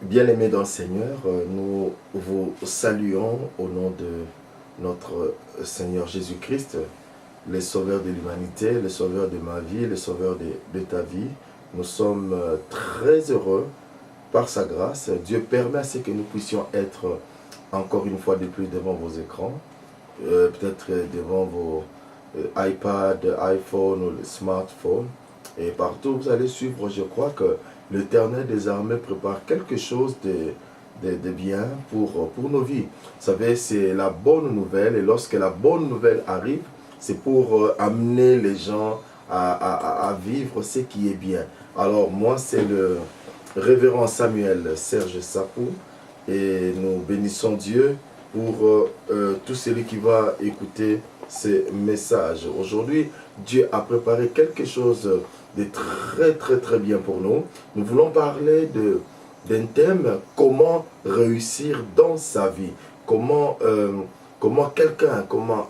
Bien-aimés dans le Seigneur, nous vous saluons au nom de notre Seigneur Jésus-Christ, le Sauveur de l'humanité, le Sauveur de ma vie, le Sauveur de ta vie. Nous sommes très heureux par sa grâce. Dieu permet à ce que nous puissions être encore une fois de plus devant vos écrans, peut-être devant vos iPad, iPhone ou smartphone. Et partout où vous allez suivre, je crois que l'Éternel des armées prépare quelque chose de bien pour nos vies. Vous savez, c'est la bonne nouvelle, et lorsque la bonne nouvelle arrive, c'est pour amener les gens à vivre ce qui est bien. Alors moi, c'est le révérend Samuel Serge Sapou, et nous bénissons Dieu pour tout celui qui va écouter ces messages. Aujourd'hui, Dieu a préparé quelque chose de très bien pour nous. Nous voulons parler d'un thème: comment réussir dans sa vie. Comment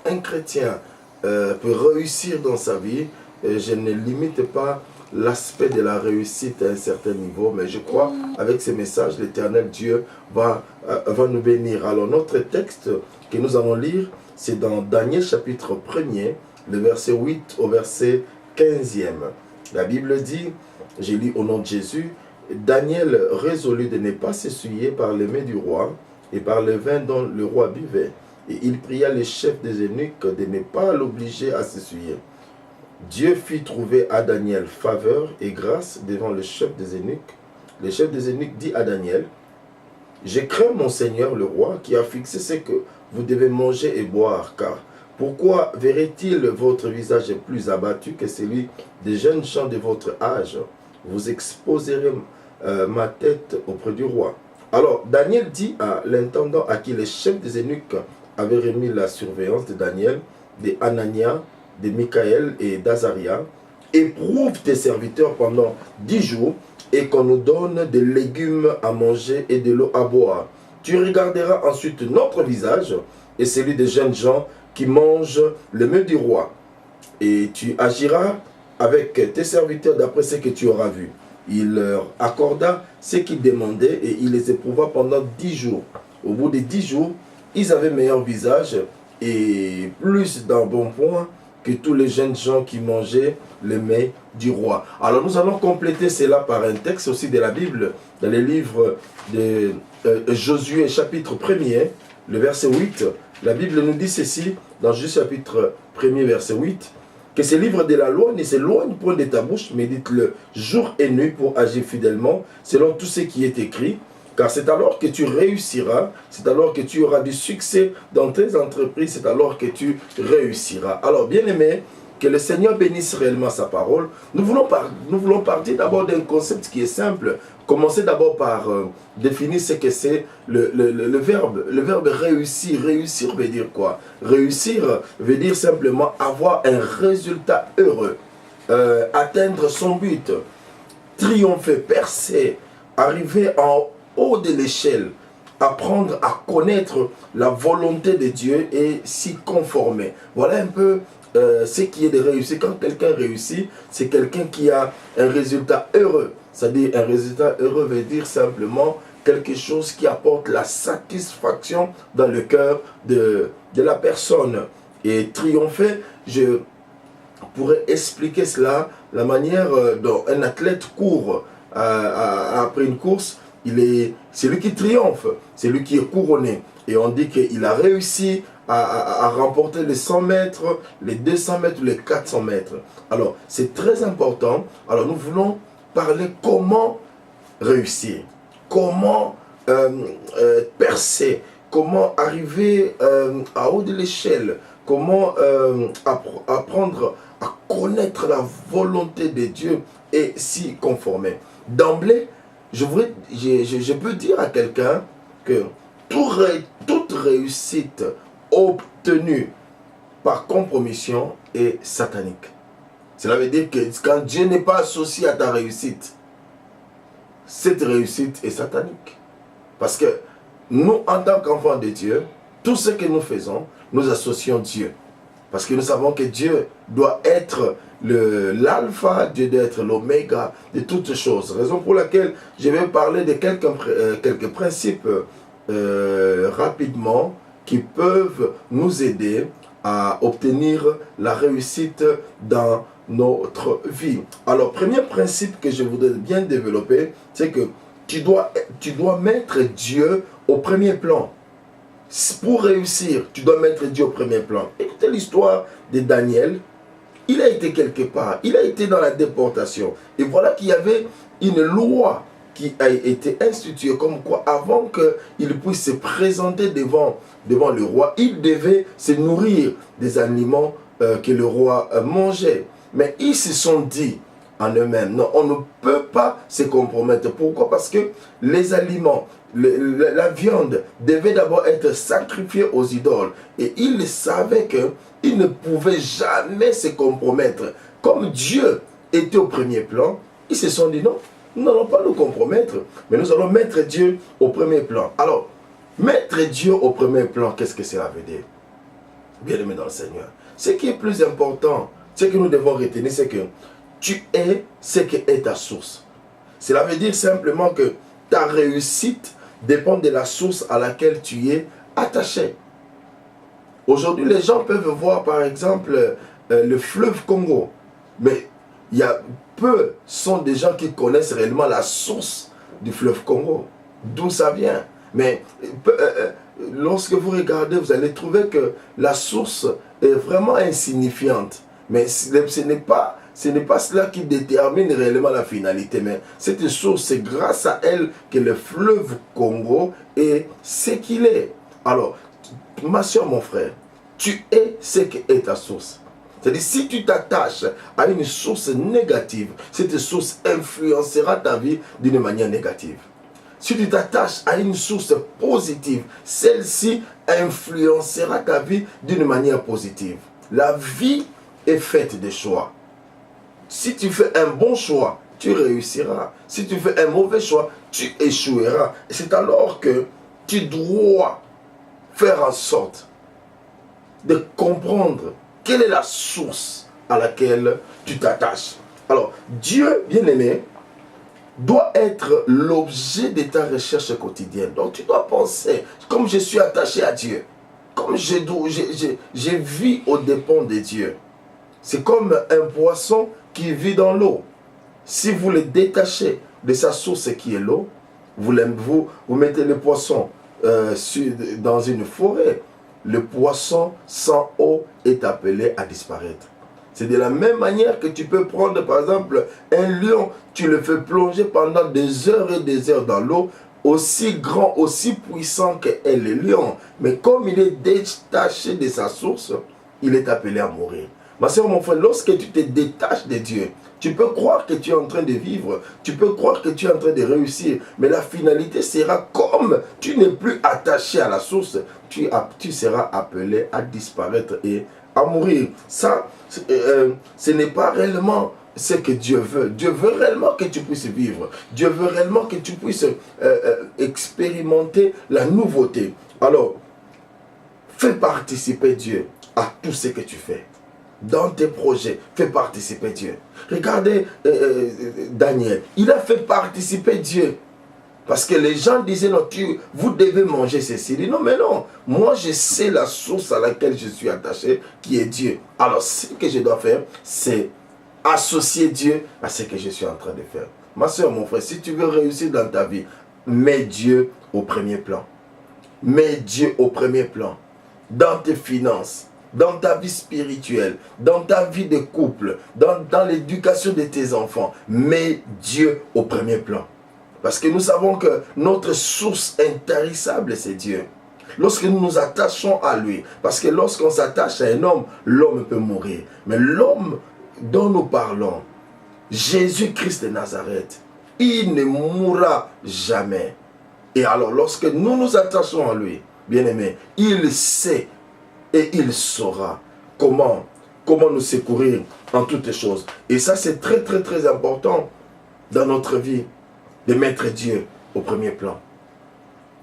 un chrétien peut réussir dans sa vie. Et je ne limite pas l'aspect de la réussite à un certain niveau, mais je crois avec ces messages, l'Éternel Dieu va nous bénir. Alors notre texte que nous allons lire, c'est dans Daniel chapitre 1er, le verset 8 au verset 15e. La Bible dit, j'ai lu au nom de Jésus: Daniel résolut de ne pas s'essuyer par les mains du roi et par le vin dont le roi buvait. Et il pria les chefs des eunuques de ne pas l'obliger à s'essuyer. Dieu fit trouver à Daniel faveur et grâce devant le chef des eunuques. Le chef des eunuques dit à Daniel: je crains mon Seigneur le roi qui a fixé ce que vous devez manger et boire, car pourquoi verrait-il votre visage plus abattu que celui des jeunes gens de votre âge? Vous exposerez ma tête auprès du roi. Alors Daniel dit à l'intendant à qui les chefs des eunuques avaient remis la surveillance de Daniel, de Anania, de Michaël et d'Azaria: éprouve tes serviteurs pendant 10 jours et qu'on nous donne des légumes à manger et de l'eau à boire. Tu regarderas ensuite notre visage et celui des jeunes gens qui mangent le mets du roi. Et tu agiras avec tes serviteurs d'après ce que tu auras vu. Il leur accorda ce qu'ils demandaient et il les éprouva pendant 10 jours. Au bout de 10 jours, ils avaient meilleur visage et plus d'embonpoint que tous les jeunes gens qui mangeaient le mets du roi. Alors nous allons compléter cela par un texte aussi de la Bible, dans les livres de Josué chapitre 1er, le verset 8. La Bible nous dit ceci, dans Josué chapitre 1er, verset 8, que ce livre de la loi ne s'éloigne point de ta bouche, médite-le jour et nuit pour agir fidèlement, selon tout ce qui est écrit. Car c'est alors que tu réussiras, c'est alors que tu auras du succès dans tes entreprises, c'est alors que tu réussiras. Alors, bien aimé, que le Seigneur bénisse réellement sa parole. Nous voulons partir d'abord d'un concept qui est simple. Commencer d'abord par définir ce que c'est le verbe. Le verbe réussir. Réussir veut dire quoi? Réussir veut dire simplement avoir un résultat heureux, atteindre son but, triompher, percer, arriver en haut de l'échelle, apprendre à connaître la volonté de Dieu et s'y conformer. Voilà un peu ce qui est de réussir. Quand quelqu'un réussit, c'est quelqu'un qui a un résultat heureux. C'est-à-dire, un résultat heureux veut dire simplement quelque chose qui apporte la satisfaction dans le cœur de la personne. Et triompher, je pourrais expliquer cela, la manière dont un athlète court après une course. C'est lui qui triomphe, c'est lui qui est couronné. Et on dit qu'il a réussi à remporter les 100 mètres, les 200 mètres, les 400 mètres. Alors, c'est très important. Alors, nous voulons parler comment réussir, comment percer, comment arriver à haut de l'échelle, comment apprendre à connaître la volonté de Dieu et s'y conformer. D'emblée, je peux dire à quelqu'un que toute réussite obtenue par compromission est satanique. Cela veut dire que quand Dieu n'est pas associé à ta réussite, cette réussite est satanique. Parce que nous, en tant qu'enfants de Dieu, tout ce que nous faisons, nous associons Dieu. Parce que nous savons que Dieu doit être l'alpha, Dieu doit être l'oméga de toutes choses. Raison pour laquelle je vais parler de quelques principes rapidement qui peuvent nous aider à obtenir la réussite dans notre vie. Alors, premier principe que je voudrais bien développer, c'est que tu dois mettre Dieu au premier plan. Pour réussir, tu dois mettre Dieu au premier plan. Écoutez l'histoire de Daniel. Il a été quelque part, il a été dans la déportation. Et voilà qu'il y avait une loi qui a été instituée comme quoi avant qu'il puisse se présenter devant le roi, il devait se nourrir des aliments que le roi mangeait. Mais ils se sont dit en eux-mêmes, non, on ne peut pas se compromettre. Pourquoi? Parce que les aliments, la viande devait d'abord être sacrifiée aux idoles. Et ils savaient qu'ils ne pouvaient jamais se compromettre. Comme Dieu était au premier plan, ils se sont dit non, nous n'allons pas nous compromettre, mais nous allons mettre Dieu au premier plan. Alors, mettre Dieu au premier plan, qu'est-ce que cela veut dire? Bien-aimé dans le Seigneur, ce qui est plus important, ce que nous devons retenir, c'est que tu es ce que est ta source. Cela veut dire simplement que ta réussite dépend de la source à laquelle tu es attaché. Aujourd'hui, les gens peuvent voir par exemple le fleuve Congo, mais il y a peu sont des gens qui connaissent réellement la source du fleuve Congo, d'où ça vient. Mais lorsque vous regardez, vous allez trouver que la source est vraiment insignifiante. Mais ce n'est pas cela qui détermine réellement la finalité. Mais cette source, c'est grâce à elle que le fleuve Congo est ce qu'il est. Alors, ma soeur, mon frère, tu es ce qu'est ta source. C'est-à-dire, si tu t'attaches à une source négative, cette source influencera ta vie d'une manière négative. Si tu t'attaches à une source positive, celle-ci influencera ta vie d'une manière positive. La vie est faite de choix. Si tu fais un bon choix, tu réussiras. Si tu fais un mauvais choix, tu échoueras. Et c'est alors que tu dois faire en sorte de comprendre quelle est la source à laquelle tu t'attaches. Alors, Dieu, bien-aimé, doit être l'objet de ta recherche quotidienne. Donc, tu dois penser, comme je suis attaché à Dieu, comme je vis aux dépens de Dieu. C'est comme un poisson qui vit dans l'eau. Si vous le détachez de sa source qui est l'eau, vous mettez le poisson dans une forêt, le poisson sans eau est appelé à disparaître. C'est de la même manière que tu peux prendre par exemple un lion, tu le fais plonger pendant des heures et des heures dans l'eau, aussi grand, aussi puissant qu'est le lion. Mais comme il est détaché de sa source, il est appelé à mourir. Ma soeur, mon frère, lorsque tu te détaches de Dieu, tu peux croire que tu es en train de vivre, tu peux croire que tu es en train de réussir, mais la finalité sera comme tu n'es plus attaché à la source, tu seras appelé à disparaître et à mourir. Ça, ce n'est pas réellement ce que Dieu veut. Dieu veut réellement que tu puisses vivre. Dieu veut réellement que tu puisses expérimenter la nouveauté. Alors, fais participer Dieu à tout ce que tu fais. Dans tes projets, fais participer Dieu. Regardez Daniel, il a fait participer Dieu. Parce que les gens disaient, non, vous devez manger ceci. Il dit, non, mais non, moi je sais la source à laquelle je suis attaché, qui est Dieu. Alors ce que je dois faire, c'est associer Dieu à ce que je suis en train de faire. Ma soeur, mon frère, si tu veux réussir dans ta vie, mets Dieu au premier plan. Mets Dieu au premier plan. Dans tes finances, dans ta vie spirituelle, dans ta vie de couple, dans l'éducation de tes enfants, mets Dieu au premier plan. Parce que nous savons que notre source intarissable, c'est Dieu. Lorsque nous nous attachons à lui, parce que lorsqu'on s'attache à un homme, l'homme peut mourir. Mais l'homme dont nous parlons, Jésus-Christ de Nazareth, il ne mourra jamais. Et alors, lorsque nous nous attachons à lui, bien-aimé, il sait et il saura comment nous secourir en toutes choses. Et ça, c'est très, très, très important dans notre vie, de mettre Dieu au premier plan.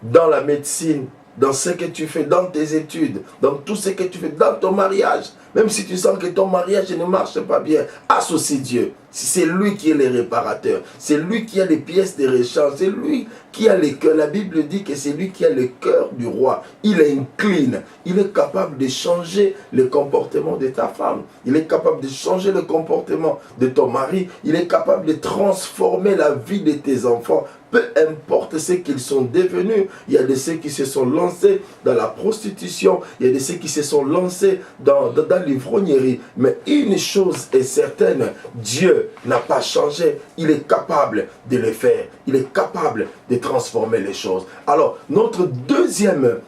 Dans la médecine, dans ce que tu fais, dans tes études, dans tout ce que tu fais, dans ton mariage. Même si tu sens que ton mariage ne marche pas bien, associe Dieu. C'est lui qui est le réparateur. C'est lui qui a les pièces de rechange. C'est lui qui a le cœur. La Bible dit que c'est lui qui a le cœur du roi. Il incline. Il est capable de changer le comportement de ta femme. Il est capable de changer le comportement de ton mari. Il est capable de transformer la vie de tes enfants. Peu importe ce qu'ils sont devenus. Il y a de ceux qui se sont lancés dans la prostitution. Il y a de ceux qui se sont lancés dans l'ivrognerie. Mais une chose est certaine, Dieu n'a pas changé. Il est capable de le faire. Il est capable de transformer les choses. Alors, notre deuxième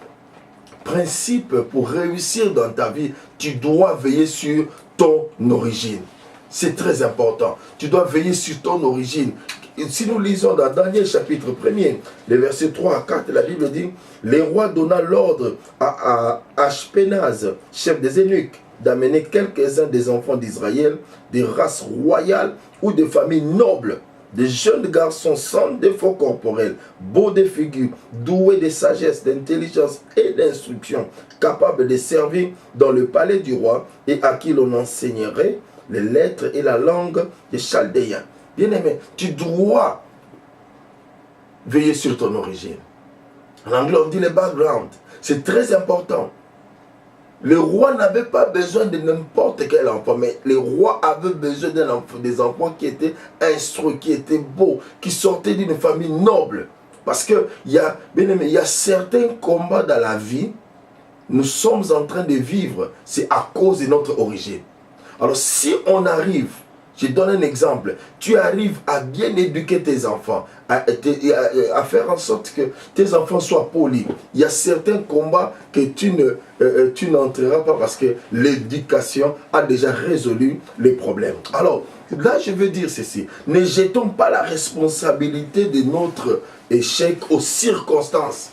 principe pour réussir dans ta vie, tu dois veiller sur ton origine. C'est très important. Tu dois veiller sur ton origine. Si nous lisons dans Daniel chapitre 1er, les versets 3 à 4, la Bible dit, les rois donna l'ordre à Ashpenaz, chef des eunuques, d'amener quelques-uns des enfants d'Israël, des races royales ou des familles nobles, des jeunes garçons sans défaut corporel, beaux de figure, doués de sagesse, d'intelligence et d'instruction, capables de servir dans le palais du roi et à qui l'on enseignerait les lettres et la langue des Chaldéens. Bien-aimé, tu dois veiller sur ton origine. En anglais, on dit le background. C'est très important. Le roi n'avait pas besoin de n'importe quel enfant, mais le roi avait besoin des enfants qui étaient instruits, qui étaient beaux, qui sortaient d'une famille noble. Parce que bien aimé, il y a certains combats dans la vie, nous sommes en train de vivre, c'est à cause de notre origine. Alors si on arrive, je donne un exemple, tu arrives à bien éduquer tes enfants, à faire en sorte que tes enfants soient polis. Il y a certains combats que tu n'entreras pas parce que l'éducation a déjà résolu les problèmes. Alors, là je veux dire ceci, ne jetons pas la responsabilité de notre échec aux circonstances,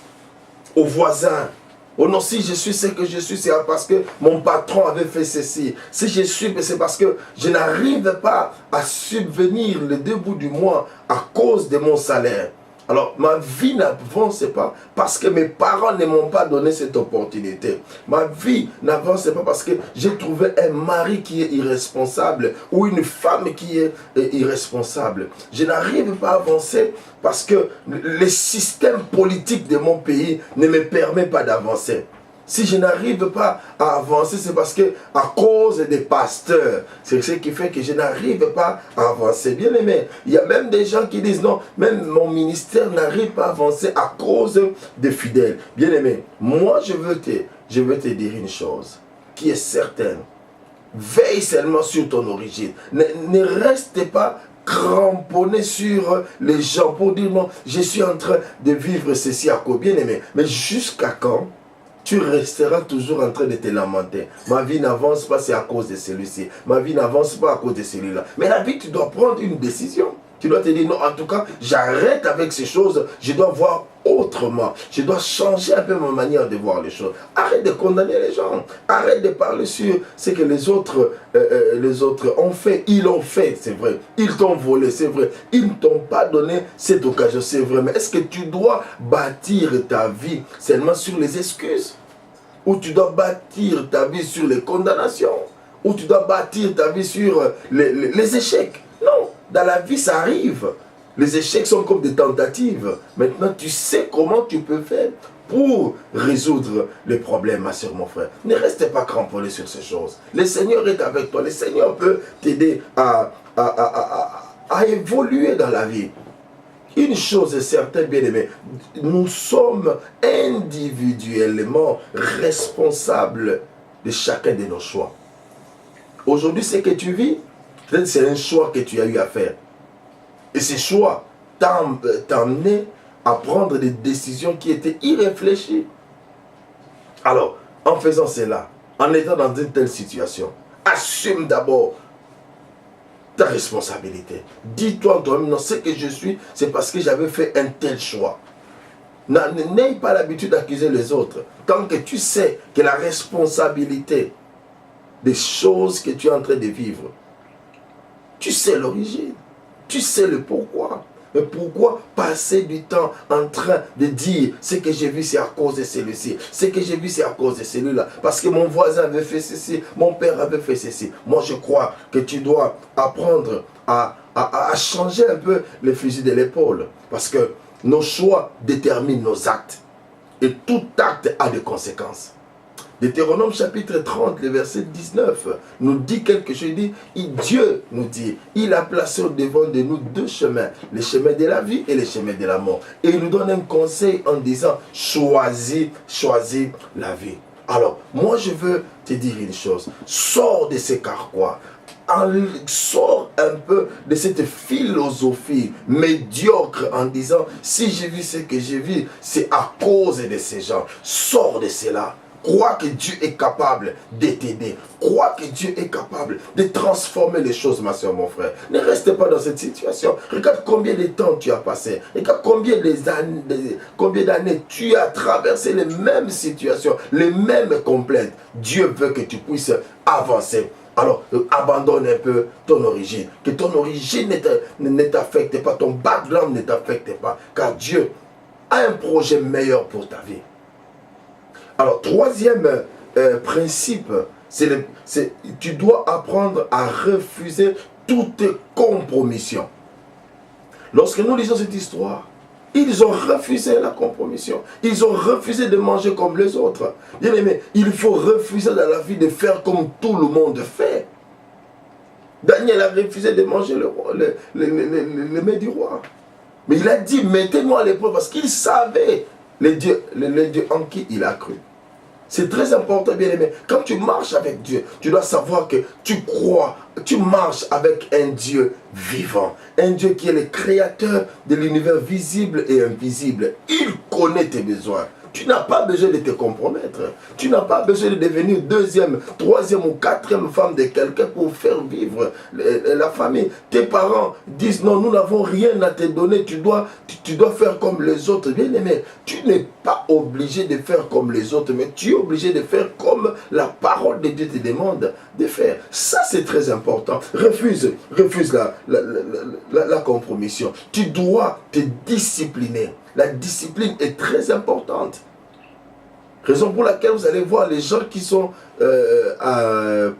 aux voisins. Oh non, si je suis ce que je suis, c'est parce que mon patron avait fait ceci. Si je suis, c'est parce que je n'arrive pas à subvenir le début du mois à cause de mon salaire. Alors, ma vie n'avance pas parce que mes parents ne m'ont pas donné cette opportunité. Ma vie n'avance pas parce que j'ai trouvé un mari qui est irresponsable ou une femme qui est irresponsable. Je n'arrive pas à avancer parce que le système politique de mon pays ne me permet pas d'avancer. Si je n'arrive pas à avancer, c'est parce que à cause des pasteurs, c'est ce qui fait que je n'arrive pas à avancer. Bien aimé, il y a même des gens qui disent non, même mon ministère n'arrive pas à avancer à cause des fidèles. Bien aimé, moi je veux te dire une chose qui est certaine. Veille seulement sur ton origine. Ne reste pas cramponné sur les gens pour dire non, je suis en train de vivre ceci à cause. Bien aimé, mais jusqu'à quand tu resteras toujours en train de te lamenter? Ma vie n'avance pas, c'est à cause de celui-ci. Ma vie n'avance pas à cause de celui-là. Mais la vie, tu dois prendre une décision. Tu dois te dire, non, en tout cas, j'arrête avec ces choses. Je dois voir autrement. Je dois changer un peu ma manière de voir les choses. Arrête de condamner les gens. Arrête de parler sur ce que les autres ont fait. Ils l'ont fait, c'est vrai. Ils t'ont volé, c'est vrai. Ils ne t'ont pas donné cette occasion, c'est vrai. Mais est-ce que tu dois bâtir ta vie seulement sur les excuses? Ou tu dois bâtir ta vie sur les condamnations? Ou tu dois bâtir ta vie sur les échecs? Non. Dans la vie, ça arrive. Les échecs sont comme des tentatives. Maintenant, tu sais comment tu peux faire pour résoudre les problèmes, ma soeur, mon frère. Ne restez pas cramponné sur ces choses. Le Seigneur est avec toi. Le Seigneur peut t'aider à évoluer dans la vie. Une chose est certaine, bien aimé, nous sommes individuellement responsables de chacun de nos choix. Aujourd'hui, ce que tu vis, peut-être c'est un choix que tu as eu à faire. Et ce choix t'a amené à prendre des décisions qui étaient irréfléchies. Alors, en faisant cela, en étant dans une telle situation, assume d'abord ta responsabilité. Dis-toi toi-même, non, ce que je suis, c'est parce que j'avais fait un tel choix. N'aie pas l'habitude d'accuser les autres. Tant que tu sais que la responsabilité des choses que tu es en train de vivre, tu sais l'origine, tu sais le pourquoi. Mais pourquoi passer du temps en train de dire ce que j'ai vu c'est à cause de celui-ci, ce que j'ai vu c'est à cause de celui-là, parce que mon voisin avait fait ceci, mon père avait fait ceci. Moi je crois que tu dois apprendre à changer un peu le fusil de l'épaule, parce que nos choix déterminent nos actes et tout acte a des conséquences. Deutéronome chapitre 30, le verset 19, nous dit quelque chose, Dieu nous dit, il a placé au devant de nous deux chemins, le chemin de la vie et le chemin de la mort. Et il nous donne un conseil en disant, choisis la vie. Alors, moi je veux te dire une chose, sors de ces carquois, sors un peu de cette philosophie médiocre en disant, si j'ai vu ce que j'ai vu, c'est à cause de ces gens. Sors de cela. Crois que Dieu est capable de t'aider. Crois que Dieu est capable de transformer les choses, ma soeur, mon frère. Ne reste pas dans cette situation. Regarde combien de temps tu as passé. Regarde combien d'années tu as traversé les mêmes situations, les mêmes complaintes. Dieu veut que tu puisses avancer. Alors, abandonne un peu ton origine. Que ton origine ne t'affecte pas, ton background ne t'affecte pas. Car Dieu a un projet meilleur pour ta vie. Alors, troisième principe, tu dois apprendre à refuser toute compromission. Lorsque nous lisons cette histoire, ils ont refusé la compromission. Ils ont refusé de manger comme les autres. Bien aimé, il faut refuser dans la vie de faire comme tout le monde fait. Daniel a refusé de manger le mets du roi. Mais il a dit, mettez-moi à l'épreuve parce qu'il savait les dieux en qui il a cru. C'est très important, bien aimé. Quand tu marches avec Dieu, tu dois savoir que tu crois, tu marches avec un Dieu vivant. Un Dieu qui est le créateur de l'univers visible et invisible. Il connaît tes besoins. Tu n'as pas besoin de te compromettre. Tu n'as pas besoin de devenir deuxième, troisième ou quatrième femme de quelqu'un pour faire vivre la famille. Tes parents disent non, nous n'avons rien à te donner. Tu dois faire comme les autres. Bien aimé, tu n'es pas obligé de faire comme les autres, mais tu es obligé de faire comme la parole de Dieu te demande de faire. Ça, c'est très important. Refuse la compromission. Tu dois te discipliner. La discipline est très importante. Raison pour laquelle vous allez voir les gens qui sont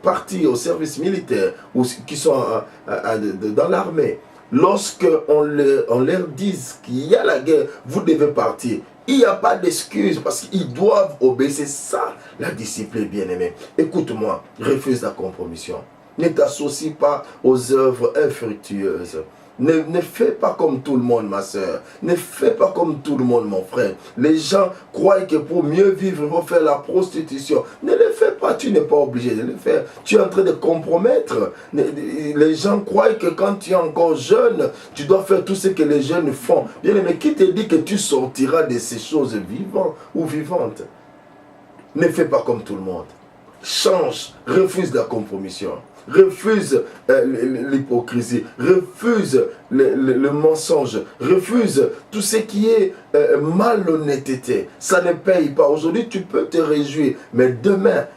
partis au service militaire ou qui sont dans l'armée. Lorsqu'on leur dise qu'il y a la guerre, vous devez partir. Il n'y a pas d'excuse parce qu'ils doivent obéir. C'est ça la discipline, bien-aimé. Écoute-moi, refuse la compromission. Ne t'associe pas aux œuvres infructueuses. Ne fais pas comme tout le monde, ma soeur. Ne fais pas comme tout le monde, mon frère. Les gens croient que pour mieux vivre, il faut faire la prostitution. Ne le fais pas, tu n'es pas obligé de le faire. Tu es en train de compromettre. Les gens croient que quand tu es encore jeune, tu dois faire tout ce que les jeunes font. Bien, mais qui te dit que tu sortiras de ces choses vivantes ou vivantes? Ne fais pas comme tout le monde. Change, refuse la compromission. Refuse l'hypocrisie, refuse le mensonge, refuse tout ce qui est malhonnêteté. Ça ne paye pas. Aujourd'hui, tu peux te réjouir, mais demain,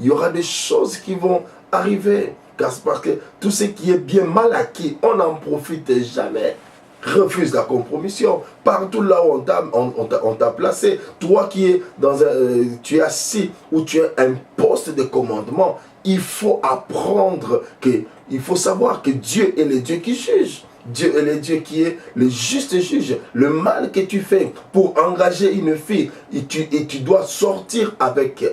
il y aura des choses qui vont arriver. Parce que tout ce qui est bien mal acquis, on n'en profite jamais. Refuse la compromission. Partout là où on t'a placé, toi qui es tu es assis ou tu as un poste de commandement, il faut apprendre il faut savoir que Dieu est le Dieu qui juge. Dieu est le Dieu qui est le juste juge. Le mal que tu fais pour engager une fille et tu dois sortir avec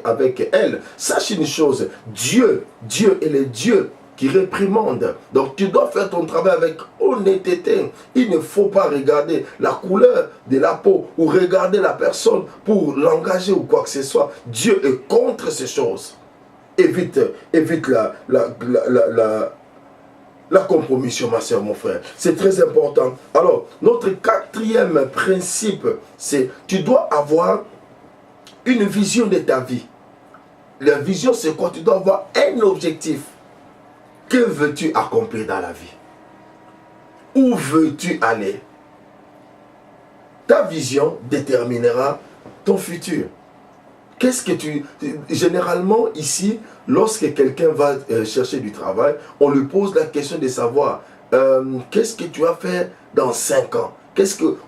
elle. Sache une chose, Dieu est le Dieu qui réprimande. Donc tu dois faire ton travail avec honnêteté. Il ne faut pas regarder la couleur de la peau ou regarder la personne pour l'engager ou quoi que ce soit. Dieu est contre ces choses. Évite la compromission, ma soeur, mon frère. C'est très important. Alors, notre quatrième principe, c'est tu dois avoir une vision de ta vie. La vision, c'est quoi? Tu dois avoir un objectif. Que veux-tu accomplir dans la vie? Où veux-tu aller? Ta vision déterminera ton futur. Qu'est-ce que généralement, ici, lorsque quelqu'un va chercher du travail, on lui pose la question de savoir qu'est-ce que tu vas faire dans 5 ans?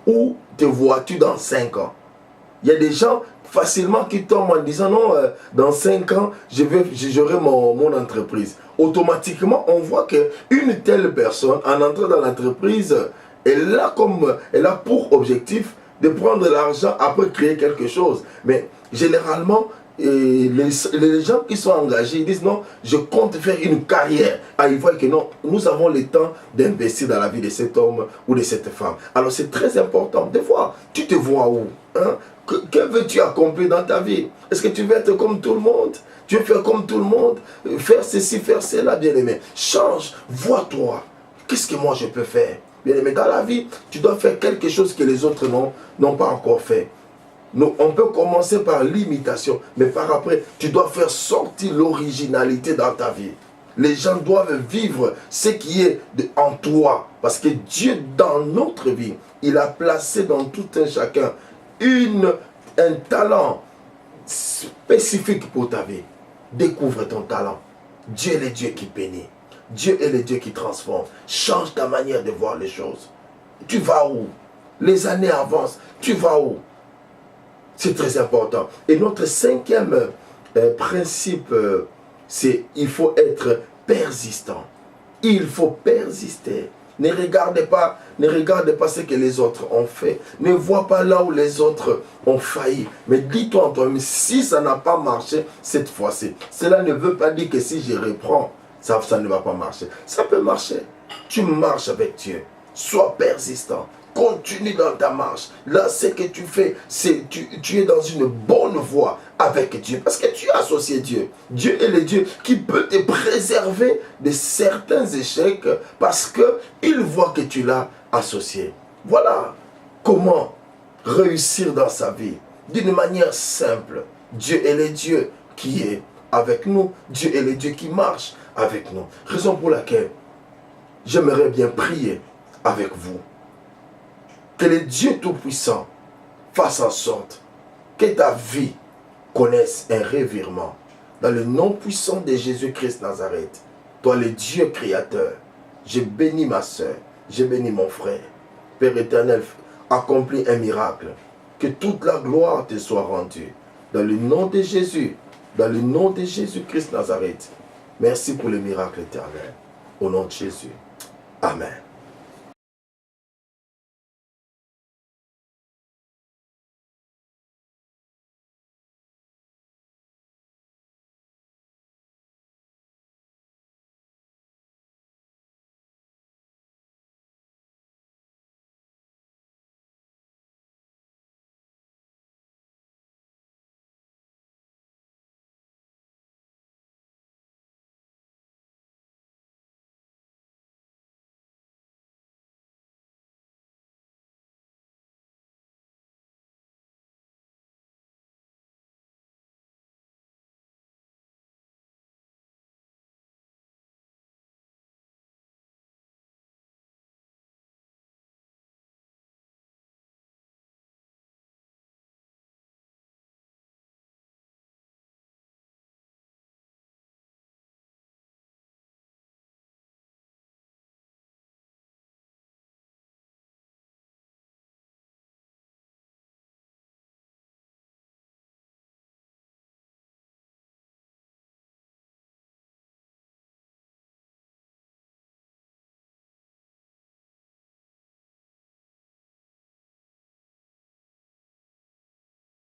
Où te vois-tu dans 5 ans? Il y a des gens facilement qui tombent en disant non, dans 5 ans, j'aurai mon entreprise. Automatiquement, on voit qu'une telle personne, en entrant dans l'entreprise, elle a pour objectif de prendre l'argent après créer quelque chose. Mais généralement, les gens qui sont engagés, ils disent non, je compte faire une carrière. Ah, ils voient que non, nous avons le temps d'investir dans la vie de cet homme ou de cette femme. Alors c'est très important. Des fois, tu te vois où, hein? Que veux-tu accomplir dans ta vie? Est-ce que tu veux être comme tout le monde? Tu veux faire comme tout le monde? Faire ceci, faire cela, bien-aimé. Change, vois-toi. Qu'est-ce que moi je peux faire? Bien-aimé, dans la vie, tu dois faire quelque chose que les autres n'ont pas encore fait. On peut commencer par l'imitation, mais par après, tu dois faire sortir l'originalité dans ta vie. Les gens doivent vivre ce qui est en toi. Parce que Dieu, dans notre vie, il a placé dans tout un chacun un talent spécifique pour ta vie. Découvre ton talent. Dieu est le Dieu qui bénit. Dieu est le Dieu qui transforme. Change ta manière de voir les choses. Tu vas où? Les années avancent. Tu vas où? C'est très important. Et notre 5e principe, c'est il faut être persistant. Il faut persister. Ne regardez pas ce que les autres ont fait. Ne vois pas là où les autres ont failli. Mais dis-toi en toi-même, si ça n'a pas marché cette fois-ci, cela ne veut pas dire que si je reprends, ça ne va pas marcher. Ça peut marcher. Tu marches avec Dieu. Sois persistant. Continue dans ta marche. Là, ce que tu fais, c'est tu es dans une bonne voie avec Dieu. Parce que tu as associé Dieu. Dieu est le Dieu qui peut te préserver de certains échecs parce qu'il voit que tu l'as associé. Voilà comment réussir dans sa vie. D'une manière simple. Dieu est le Dieu qui est avec nous. Dieu est le Dieu qui marche avec nous. Raison pour laquelle j'aimerais bien prier avec vous. Que le Dieu Tout-Puissant fasse en sorte que ta vie connaisse un revirement. Dans le nom puissant de Jésus-Christ Nazareth, toi le Dieu créateur, je bénis ma soeur, je bénis mon frère. Père éternel, accomplis un miracle. Que toute la gloire te soit rendue. Dans le nom de Jésus, dans le nom de Jésus-Christ Nazareth. Merci pour le miracle éternel. Au nom de Jésus. Amen.